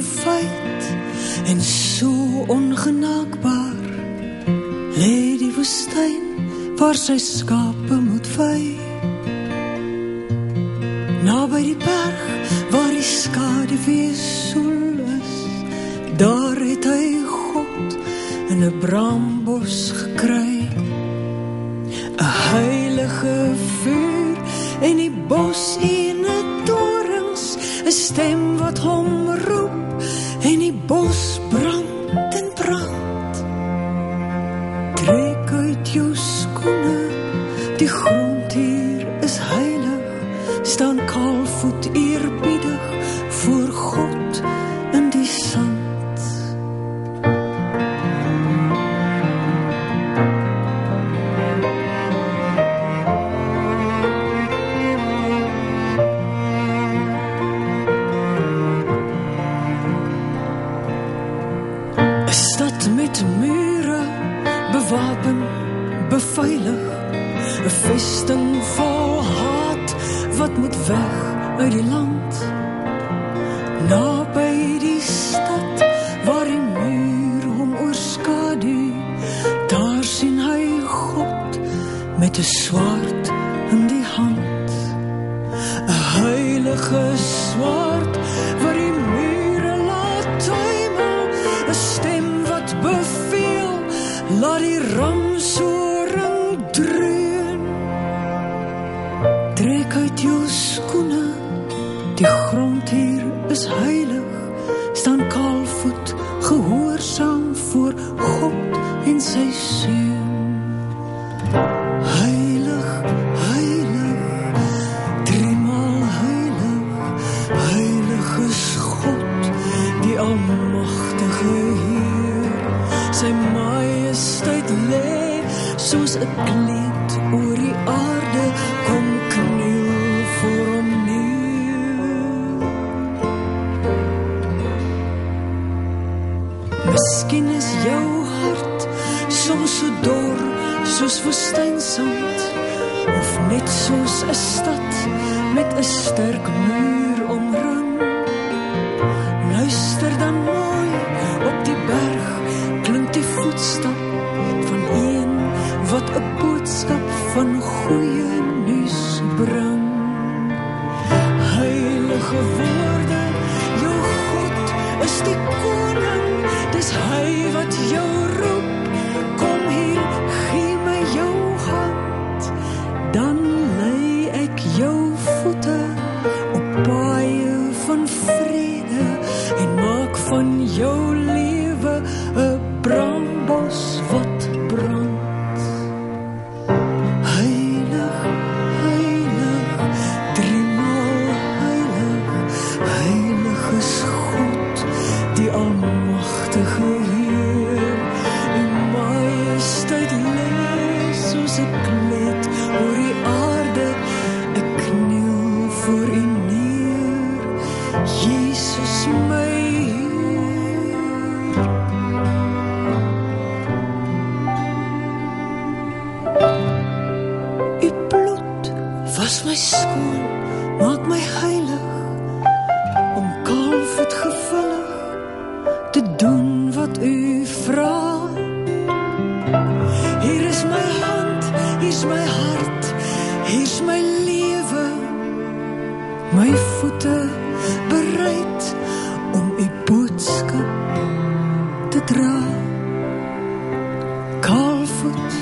feit en so ongenaakbaar lê die woestyn waar sy skape moet vei. Naby die berg waar die skaduwee soel is, daar het hy God in 'n brambos gekry. 'n heilige vuur en die bos en 'n torings, 'n stem wat hom roep en die bos brand en brand. Trek uit jou skoene, die grond hier is heilig, staan kaalvoet eerbiedig voor God in die sand. Bewapen, beveilig, 'n vesting vol haat, wat moet weg uit die land. Naby die stad, waar die muur hom oorskadu, daar sien hy God, met 'n swaard in die hand. 'n heilige swaard, wat die mure laat tuimel, 'n stem wat beveel, laat die ramsoring dreun. Trek uit jou skoene, die grond hier is heilig, staan kaalvoet, gehoorsaam voor God en sy seun. Heilig, heilig, driemaal heilig, heilig is God, die almagtige Heer. Sy majesteit lê soos 'n kleed oor die aarde, kom kniel voor hom neer. Miskien is jou hart soms so dor soos woestynsand, of net soos 'n stad met 'n sterk muur omring. Luister dan mooi, op die berg klink die voetstap van een wat 'n boodskap van goeie nuus bring. Heilige woorde, jou God is die koning, dis hy wat jou roep, kom hier, gee my jou hand, dan lei ek jou voete op paaie van vrede en maak van jou lewe 'n brandbos wat brand. Heilig, heilig, driemaal heilig, heilig is God, die almagtige Heer. Uw majesteit lê soos 'n kleed oor die aarde, ek kniel voor u neer, Jesus my was my skoon, maak my heilig, om kaalvoet gevullig te doen wat u vra. Hier is my hand, hier is my hart, hier is my lewe, my voete bereid om u boodskap te dra. Kaalvoet